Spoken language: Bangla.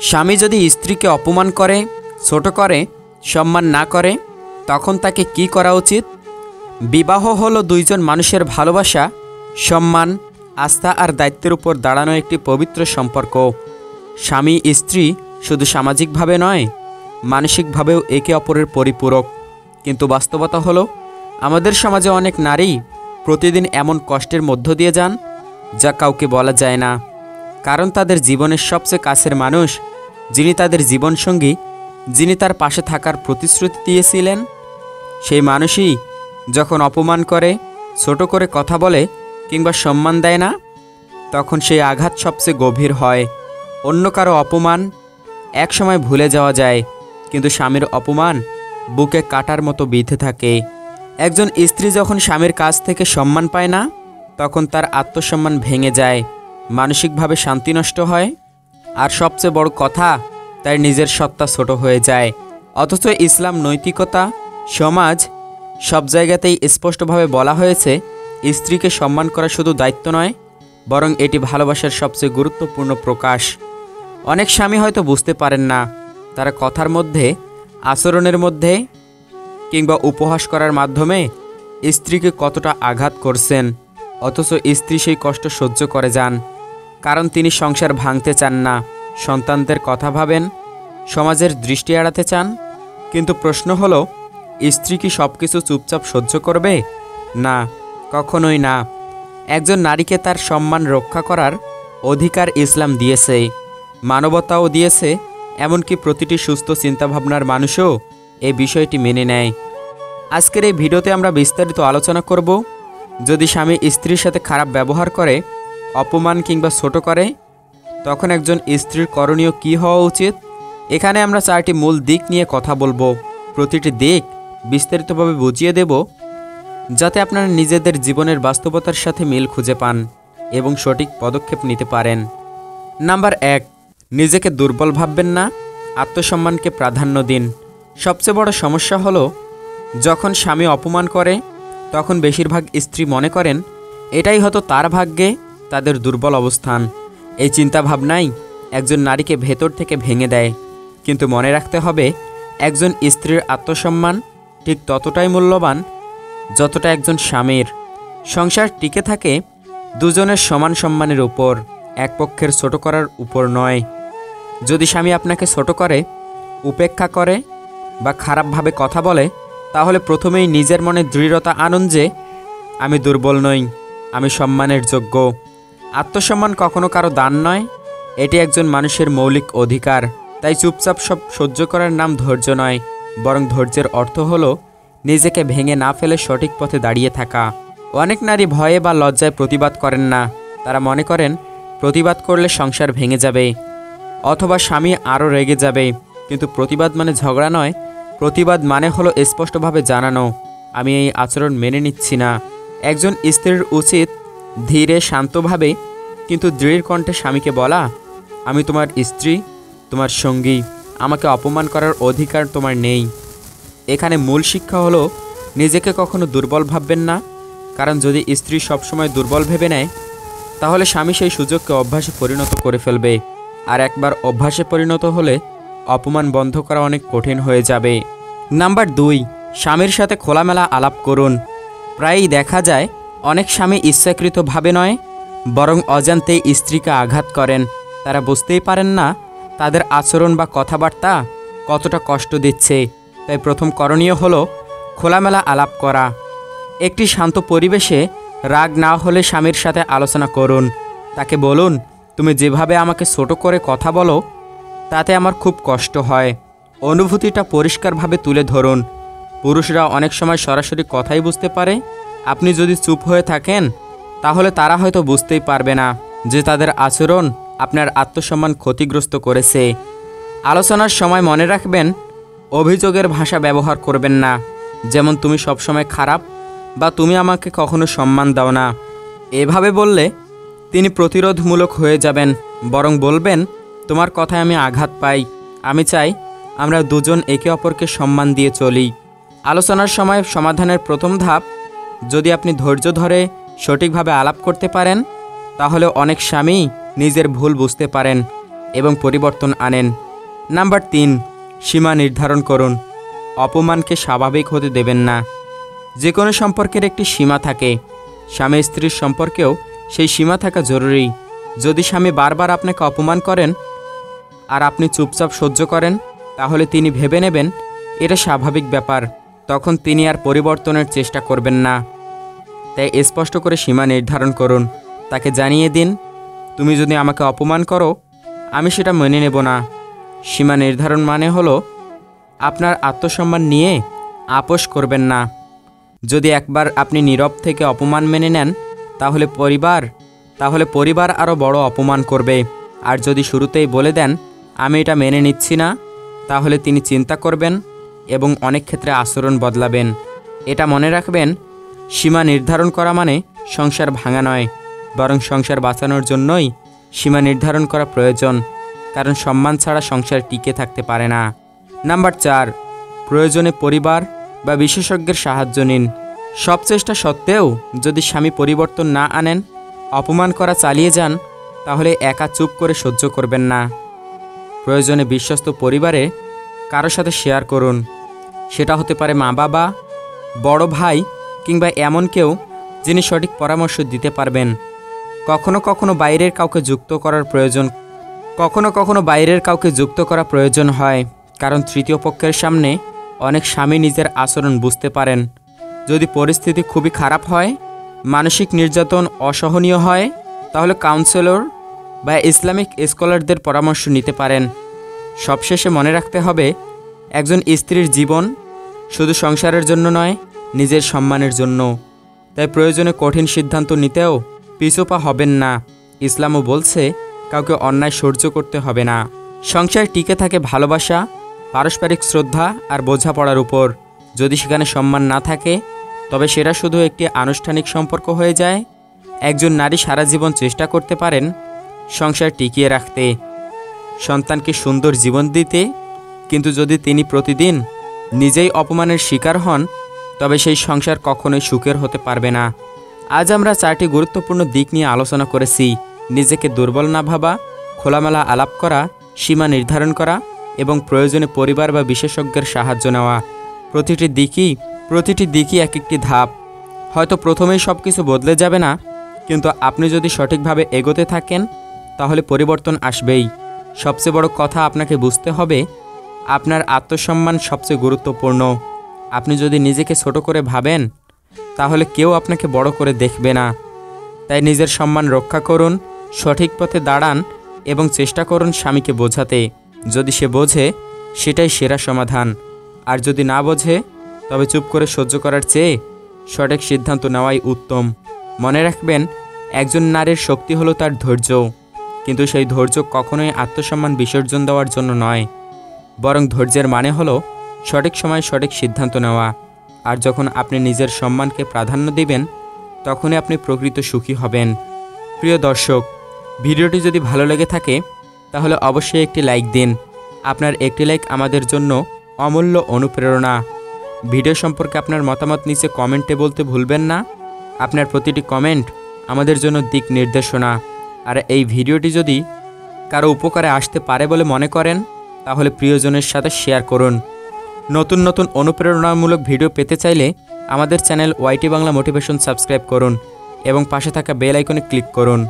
স্বামী যদি স্ত্রীকে অপমান করে, ছোট করে, সম্মান না করে, তখন তাকে কি করা উচিত? বিবাহ হলো দুইজন মানুষের ভালোবাসা, সম্মান, আস্থা আর দায়িত্বের উপর দাঁড়ানো একটি পবিত্র সম্পর্ক। স্বামী স্ত্রী শুধু সামাজিকভাবে নয়, মানসিকভাবেও একে অপরের পরিপূরক। কিন্তু বাস্তবতা হলো, আমাদের সমাজে অনেক নারী প্রতিদিন এমন কষ্টের মধ্য দিয়ে যান যা কাউকে বলা যায় না। কারণ তাদের জীবনের সবচেয়ে কাছের মানুষ, যিনি তাদের জীবনসঙ্গী, যিনি তার পাশে থাকার প্রতিশ্রুতি দিয়েছিলেন, সেই মানুষই যখন অপমান করে, ছোট করে কথা বলে কিংবা সম্মান দেয় না, তখন সেই আঘাত সবচেয়ে গভীর হয়। অন্য কারো অপমান একসময় ভুলে যাওয়া যায়, কিন্তু স্বামীর অপমান বুকে কাটার মতো বিঁধে থাকে। একজন স্ত্রী যখন স্বামীর কাছ থেকে সম্মান পায় না, তখন তার আত্মসম্মান ভেঙে যায়, মানসিকভাবে শান্তি নষ্ট হয়, আর সবচেয়ে বড় কথা, তার নিজের সত্তা ছোট হয়ে যায়। অথচ ইসলাম, নৈতিকতা, সমাজ সব জায়গাতেই স্পষ্টভাবে বলা হয়েছে, স্ত্রীকে সম্মান করা শুধু দায়িত্ব নয়, বরং এটি ভালোবাসার সবচেয়ে গুরুত্বপূর্ণ প্রকাশ। অনেক স্বামী হয়তো বুঝতে পারেন না, তারা কথার মধ্যে, আচরণের মধ্যে কিংবা উপহাস করার মাধ্যমে স্ত্রীকে কতটা আঘাত করছেন। অথচ স্ত্রী সেই কষ্ট সহ্য করে যান, কারণ তিনি সংসার ভাঙতে চান না, সন্তানদের কথা ভাবেন, সমাজের দৃষ্টি এড়াতে চান। কিন্তু প্রশ্ন হলো, স্ত্রী কি সব কিছু চুপচাপ সহ্য করবে? না, কখনোই না। একজন নারীকে তার সম্মান রক্ষা করার অধিকার ইসলাম দিয়েছে, মানবতাও দিয়েছে, এমনকি প্রতিটি সুস্থ চিন্তাভাবনার মানুষও এই বিষয়টি মেনে নেয়। আজকের এই ভিডিওতে আমরা বিস্তারিত আলোচনা করব, যদি স্বামী স্ত্রীর সাথে খারাপ ব্যবহার করে, অপমান কিংবা ছোট করে, তখন একজন স্ত্রীর করণীয় কী হওয়া উচিত। এখানে আমরা 4টি মূল দিক নিয়ে কথা বলবো। প্রতিটি দিক বিস্তারিতভাবে বুঝিয়ে দেব, যাতে আপনারা নিজেদের জীবনের বাস্তবতার সাথে মিল খুঁজে পান এবং সঠিক পদক্ষেপ নিতে পারেন। নাম্বার 1, নিজেকে দুর্বল ভাববেন না, আত্মসম্মানকে প্রাধান্য দিন। সবচেয়ে বড় সমস্যা হলো, যখন স্বামী অপমান করে, তখন বেশিরভাগ স্ত্রী মনে করেন এটাই হয়তো তার ভাগ্যে তাদের দুর্বল অবস্থান। এই চিন্তাভাবনাই একজন নারীকে ভেতর থেকে ভেঙে দেয়। কিন্তু মনে রাখতে হবে, একজন স্ত্রীর আত্মসম্মান ঠিক ততটাই মূল্যবান যতটা একজন স্বামীর। সংসার টিকে থাকে দুজনের সমান সম্মানের উপর, এক পক্ষের ছোট করার উপর নয়। যদি স্বামী আপনাকে ছোট করে, উপেক্ষা করে বা খারাপভাবে কথা বলে, তাহলে প্রথমেই নিজের মনে দৃঢ়তা আনুন যে আমি দুর্বল নই, আমি সম্মানের যোগ্য। আত্মসম্মান কখনো কারো দান নয়, এটি একজন মানুষের মৌলিক অধিকার। তাই চুপচাপ সব সহ্য করার নাম ধৈর্য নয়, বরং ধৈর্যের অর্থ হলো নিজেকে ভেঙে না ফেলে সঠিক পথে দাঁড়িয়ে থাকা। অনেক নারী ভয়ে বা লজ্জায় প্রতিবাদ করেন না। তারা মনে করেন প্রতিবাদ করলে সংসার ভেঙে যাবে অথবা স্বামী আরও রেগে যাবে। কিন্তু প্রতিবাদ মানে ঝগড়া নয়, প্রতিবাদ মানে হলো স্পষ্টভাবে জানানো, আমি এই আচরণ মেনে নিচ্ছি না। একজন স্ত্রীর উচিত ধীরে, শান্তভাবে কিন্তু দৃঢ় কণ্ঠে স্বামীকে বলা, আমি তোমার স্ত্রী, তোমার সঙ্গী, আমাকে অপমান করার অধিকার তোমার নেই। এখানে মূল শিক্ষা হলো, নিজেকে কখনো দুর্বল ভাববেন না, কারণ যদি স্ত্রী সবসময় দুর্বল ভেবে নেয়, তাহলে স্বামী সেই সুযোগকে অভ্যাসে পরিণত করে ফেলবে। আর একবার অভ্যাসে পরিণত হলে অপমান বন্ধ করা অনেক কঠিন হয়ে যাবে। নাম্বার 2, স্বামীর সাথে খোলামেলা আলাপ করুন। প্রায়ই দেখা যায় অনেক স্বামী ইচ্ছাকৃতভাবে নয়, বরং অজান্তেই স্ত্রীকে আঘাত করেন। তারা বুঝতেই পারেন না তাদের আচরণ বা কথাবার্তা কতটা কষ্ট দিচ্ছে। তাই প্রথম করণীয় হলো খোলামেলা আলাপ করা। একটি শান্ত পরিবেশে রাগ না হলে স্বামীর সাথে আলোচনা করুন। তাকে বলুন, তুমি যেভাবে আমাকে ছোট করে কথা বলো, তাতে আমার খুব কষ্ট হয়। অনুভূতিটা পরিষ্কারভাবে তুলে ধরুন। পুরুষরা অনেক সময় সরাসরি কথাই বুঝতে পারে। আপনি যদি চুপ হয়ে থাকেন, তাহলে তারা হয়তো বুঝতেই পারবে না যে তাদের আচরণ আপনার আত্মসম্মান ক্ষতিগ্রস্ত করেছে। আলোচনার সময় মনে রাখবেন, অভিযোগের ভাষা ব্যবহার করবেন না, যেমন তুমি সবসময় খারাপ বা তুমি আমাকে কখনো সম্মান দাও না। এভাবে বললে তিনি প্রতিরোধমূলক হয়ে যাবেন, বরং বলবেন, তোমার কথায় আমি আঘাত পাই, আমি চাই আমরা দুজন একে অপরকে সম্মান দিয়ে চলি। আলোচনার সময় সমাধানের প্রথম ধাপ, যদি আপনি ধৈর্য ধরে সঠিকভাবে আলাপ করতে পারেন, তাহলে অনেক স্বামী নিজের ভুল বুঝতে পারেন এবং পরিবর্তন আনেন। নাম্বার 3, সীমা নির্ধারণ করুন। অপমানকে স্বাভাবিক হতে দেবেন না। যে কোনো সম্পর্কের একটি সীমা থাকে। স্বামী স্ত্রীর সম্পর্কেও সেই সীমা থাকা জরুরি। যদি স্বামী বারবার আপনাকে অপমান করেন আর আপনি চুপচাপ সহ্য করেন, তাহলে তিনি ভেবে নেবেন এটা স্বাভাবিক ব্যাপার। তখন তিনি আর পরিবর্তনের চেষ্টা করবেন না। তাই স্পষ্ট করে সীমা নির্ধারণ করুন। তাকে জানিয়ে দিন, তুমি যদি আমাকে অপমান করো, আমি সেটা মেনে নেব না। সীমা নির্ধারণ মানে হলো আপনার আত্মসম্মান নিয়ে আপোষ করবেন না। যদি একবার আপনি নীরব থেকে অপমান মেনে নেন, তাহলে পরিবার আরও বড় অপমান করবে। আর যদি শুরুতেই বলে দেন আমি এটা মেনে নিচ্ছি না, তাহলে তিনি চিন্তা করবেন এবং অনেক ক্ষেত্রে আচরণ বদলাবেন। এটা মনে রাখবেন, সীমা নির্ধারণ করা মানে সংসার ভাঙা নয়, বরং সংসার বাঁচানোর জন্যই সীমা নির্ধারণ করা প্রয়োজন। কারণ সম্মান ছাড়া সংসার টিকে থাকতে পারে না। নাম্বার 4, প্রয়োজনে পরিবার বা বিশেষজ্ঞের সাহায্য নিন। সব চেষ্টা সত্ত্বেও যদি স্বামী পরিবর্তন না আনেন, অপমান করা চালিয়ে যান, তাহলে একা চুপ করে সহ্য করবেন না। প্রয়োজনে বিশ্বস্ত পরিবারে কারো সাথে শেয়ার করুন। সেটা হতে পারে মা বাবা, বড় ভাই কিংবা এমন কেউ যিনি সঠিক পরামর্শ দিতে পারবেন। কখনো কখনো বাইরের কাউকে যুক্ত করা প্রয়োজন হয়, কারণ তৃতীয় পক্ষের সামনে অনেক স্বামী নিজের আচরণ বুঝতে পারেন। যদি পরিস্থিতি খুবই খারাপ হয়, মানসিক নির্যাতন অসহনীয় হয়, তাহলে কাউন্সেলর বা ইসলামিক স্কলারদের পরামর্শ নিতে পারেন। সবশেষে মনে রাখতে হবে, একজন স্ত্রীর জীবন শুধু সংসারের জন্য নয়, নিজের সম্মানের জন্য। তাই প্রয়োজনে কঠিন সিদ্ধান্ত নিতেও পিছুপা হবেন না। ইসলামও বলছে কাউকে অন্যায় সহ্য করতে হবে না। সংসার টিকে থাকে ভালোবাসা, পারস্পরিক শ্রদ্ধা আর বোঝাপড়ার উপর। যদি সেখানে সম্মান না থাকে, তবে সেটা শুধু একটি আনুষ্ঠানিক সম্পর্ক হয়ে যায়। একজন নারী সারা জীবন চেষ্টা করতে পারেন সংসার টিকিয়ে রাখতে, সন্তানকে সুন্দর জীবন দিতে, কিন্তু যদি তিনি প্রতিদিন নিজেই অপমানের শিকার হন, তবে সেই সংসার কখনোই সুখের হতে পারবে না। আজ আমরা 4টি গুরুত্বপূর্ণ দিক নিয়ে আলোচনা করেছি। নিজেকে দুর্বল না ভাবা, খোলামেলা আলাপ করা, সীমা নির্ধারণ করা এবং প্রয়োজনে পরিবার বা বিশেষজ্ঞের সাহায্য নেওয়া। প্রতিটি দিকই এক একটি ধাপ। হয়তো প্রথমেই সব কিছু বদলে যাবে না, কিন্তু আপনি যদি সঠিকভাবে এগোতে থাকেন, তাহলে পরিবর্তন আসবেই। সবচেয়ে বড় কথা আপনাকে বুঝতে হবে, আপনার আত্মসম্মান সবচেয়ে গুরুত্বপূর্ণ। আপনি যদি নিজেকে ছোট করে ভাবেন, তাহলে কেউ আপনাকে বড় করে দেখবে না। তাই নিজের সম্মান রক্ষা করুন, সঠিক পথে দাঁড়ান এবং চেষ্টা করুন স্বামীকে বোঝাতে। যদি সে বোঝে, সেটাই সেরা সমাধান। আর যদি না বোঝে, তবে চুপ করে সহ্য করার চেয়ে সঠিক সিদ্ধান্ত নেওয়াই উত্তম। মনে রাখবেন, একজন নারীর শক্তি হলো তার ধৈর্য, কিন্তু সেই ধৈর্য কখনোই আত্মসম্মান বিসর্জন দেওয়ার জন্য নয়, বরং ধৈর্যের মানে হলো সঠিক সময়ে সঠিক সিদ্ধান্ত নেওয়া। আর যখন আপনি নিজের সম্মানকে প্রাধান্য দিবেন, তখনই আপনি প্রকৃত সুখী হবেন। প্রিয় দর্শক, ভিডিওটি যদি ভালো লেগে থাকে, তাহলে অবশ্যই একটি লাইক দিন। আপনার একটি লাইক আমাদের জন্য অমূল্য অনুপ্রেরণা। ভিডিও সম্পর্কে আপনার মতামত নিচে কমেন্টে বলতে ভুলবেন না। আপনার প্রতিটি কমেন্ট আমাদের জন্য দিক নির্দেশনা। আর এই ভিডিওটি যদি কারো উপকারে আসতে পারে বলে মনে করেন, তাহলে প্রিয়জনের সাথে শেয়ার করুন। নতুন নতুন অনুপ্রেরণামূলক ভিডিও পেতে চাইলে আমাদের channel YT Bangla motivation subscribe করুন এবং পাশে থাকা বেল আইকনে ক্লিক করুন।